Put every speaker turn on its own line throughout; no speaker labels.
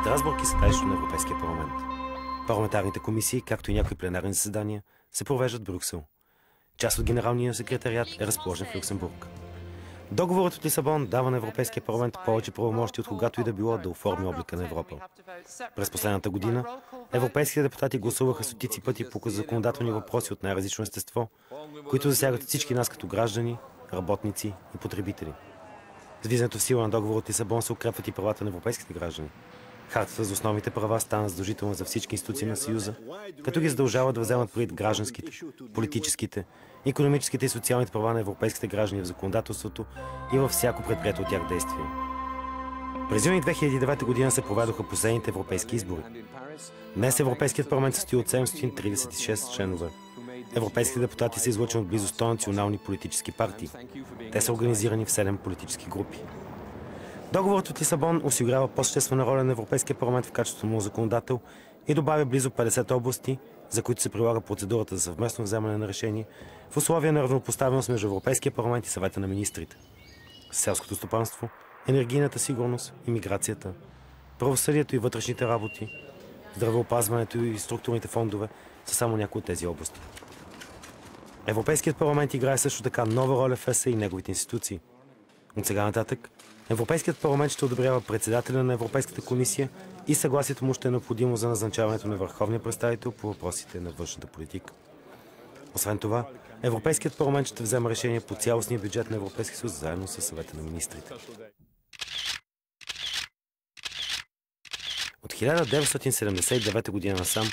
Страсбург е седалището на Европейския парламент. Парламентарните комисии, както и някои пленарни заседания, се провеждат в Брюксел. Част от генералния секретариат е разположен в Люксембург. Договорът от Лисабон дава на Европейския парламент повече правомощи от когато и да било да оформи облика на Европа. През последната година европейските депутати гласуваха стотици пъти по законодателни въпроси от най-различно естество, които засягат всички нас като граждани, работници и потребители. С влизането в сила на договор от Лисабон се укрепват и правата на европейските граждани. Хартата за основните права стана задължителна за всички институции на Съюза, като ги задължава да вземат предвид гражданските, политическите, икономическите и социалните права на европейските граждани в законодателството и във всяко предприето от тях действие. През юни 2009 година се проведоха последните европейски избори. Днес Европейският парламент състои от 736 членове. Европейските депутати са излъчени от близо 100 национални политически партии. Те са организирани в 7 политически групи. Договорът от Лисабон осигурява по-съществена роля на Европейския парламент в качеството му законодател и добавя близо 50 области, за които се прилага процедурата за съвместно вземане на решение в условия на равнопоставеност между Европейския парламент и Съвета на министрите. Селското стопанство, енергийната сигурност, имиграцията, правосъдието и вътрешните работи, здравеопазването и структурните фондове са само някои от тези области. Европейският парламент играе също така нова роля в ЕС и неговите институции. От сега нататък Европейският парламент ще одобрява председателя на Европейската комисия и съгласието му ще е необходимо за назначаването на върховния представител по въпросите на външната политика. Освен това, Европейският парламент ще взема решение по цялостния бюджет на Европейския съюз заедно с Съвета на министрите. От 1979 година насам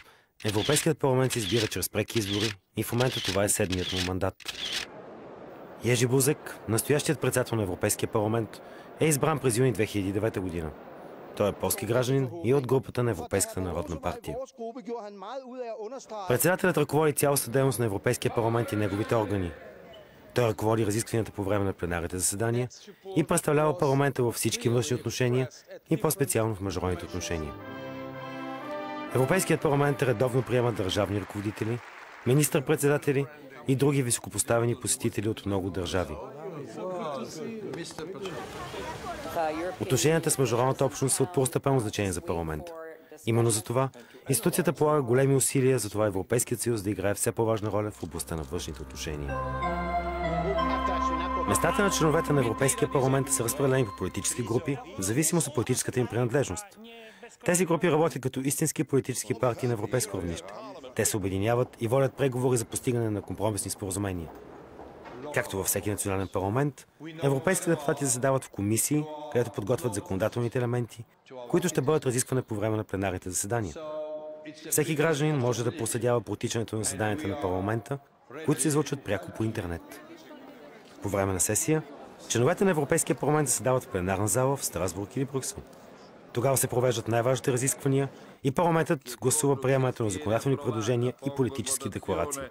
Европейският парламент се избира чрез преки избори и в момента това е 7-ият му мандат. Ежи Бузек, настоящият председател на Европейския парламент, е избран през юни 2009 година. Той е полски гражданин и е от групата на Европейската народна партия. Председателят ръководи цялостната дейност на Европейския парламент и неговите органи. Той ръководи разискванията по време на пленарните заседания и представлява парламента във всички външни отношения и по-специално в международните отношения. Европейският парламент редовно приема държавни ръководители, министър-председатели и други високопоставени посетители от много държави. Отношенията с международната общност са от първостепенно значение за парламента. Именно за това институцията полага големи усилия за това Европейският съюз да играе все по-важна роля в областта на външните отношения. Местата на членовете на Европейския парламент са разпределени по политически групи, в зависимост от политическата им принадлежност. Тези групи работят като истински политически партии на европейско равнище. Те се обединяват и водят преговори за постигане на компромисни споразумения. Както във всеки национален парламент, европейските депутати заседават в комисии, където подготвят законодателните елементи, които ще бъдат разисквани по време на пленарните заседания. Всеки гражданин може да проследява протичането на заседанията на парламента, които се излъчват пряко по интернет. По време на сесия, членовете на Европейския парламент заседават в пленарна зала в Страсбург или Брюксел. Тогава се провеждат най-важните разисквания и парламентът гласува приемането на законодателни предложения и политически декларации.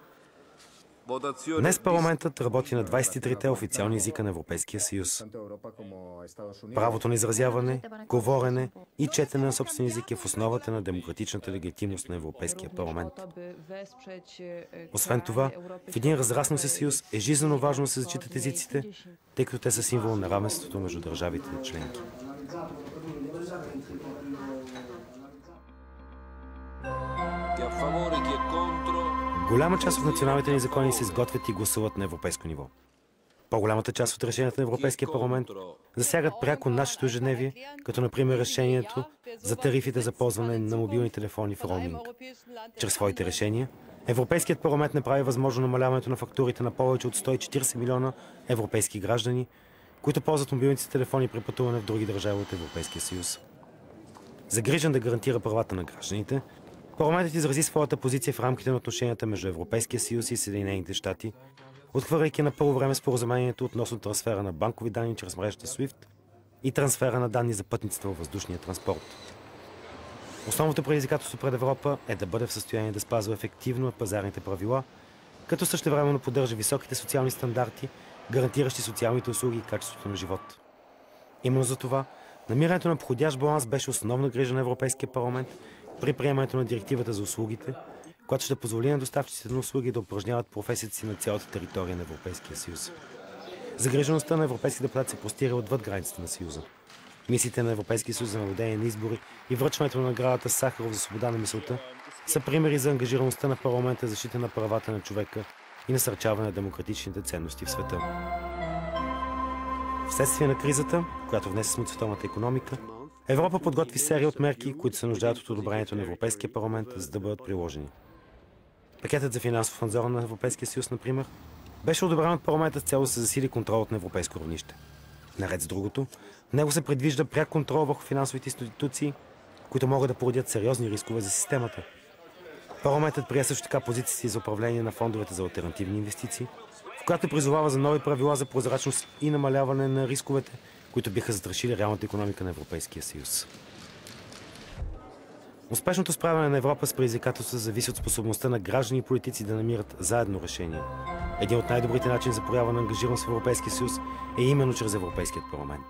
Днес парламентът работи на 23-те официални езика на Европейския съюз. Правото на изразяване, говорене и четене на собствен език е в основата на демократичната легитимност на Европейския парламент. Освен това, в един разраснал се съюз е жизнено важно да се зачитат езиците, тъй като те са символ на равенството между държавите членки. Голяма част от националните ни закони се изготвят и гласуват на европейско ниво. По-голямата част от решенията на Европейския парламент засягат пряко нашето ежедневие, като например решението за тарифите за ползване на мобилни телефони в роуминг. Чрез своите решения Европейският парламент направи възможно намаляването на фактурите на повече от 140 милиона европейски граждани, които ползват мобилните телефони при пътуване в други държави от Европейския съюз. Загрижен да гарантира правата на гражданите, парламентът изрази своята позиция в рамките на отношенията между Европейския съюз и Съединените щати, отхвърляйки на първо време споразумението относно трансфера на банкови данни чрез мрежата SWIFT и трансфера на данни за пътниците във въздушния транспорт. Основното предизвикателство пред Европа е да бъде в състояние да спазва ефективно пазарните правила, като същевременно поддържа високите социални стандарти, гарантиращи социалните услуги и качеството на живот. Именно за това намирането на подходящ баланс беше основна грижа на Европейския парламент при приемането на директивата за услугите, която ще позволи на доставчиците на услуги да упражняват професията си на цялата територия на Европейския съюз. Загрижеността на европейските депутати се простира отвъд границите на Съюза. Мисиите на Европейския съюз за наблюдение на избори и връчването на наградата Сахаров за свобода на мисълта са примери за ангажираността на парламента за защита на правата на човека и насърчаване на демократичните ценности в света. Вследствие на кризата, която внесе смут световната икономика, Европа подготви серия от мерки, които се нуждаят от одобрението на Европейския парламент, за да бъдат приложени. Пакетът за финансов надзор на Европейския съюз, например, беше одобрен от парламента с цел да се засили контролът на европейско равнище. Наред с другото, в него се предвижда пряк контрол върху финансовите институции, които могат да породят сериозни рискове за системата. Парламентът прие също така позиции за управление на фондовете за алтернативни инвестиции, в която призовава за нови правила за прозрачност и намаляване на рисковете, които биха застрашили реалната икономика на Европейския съюз. Успешното справяне на Европа с предизвикателствата зависи от способността на граждани и политици да намират заедно решения. Един от най-добрите начини за проява на ангажираност в Европейския съюз е именно чрез Европейският парламент.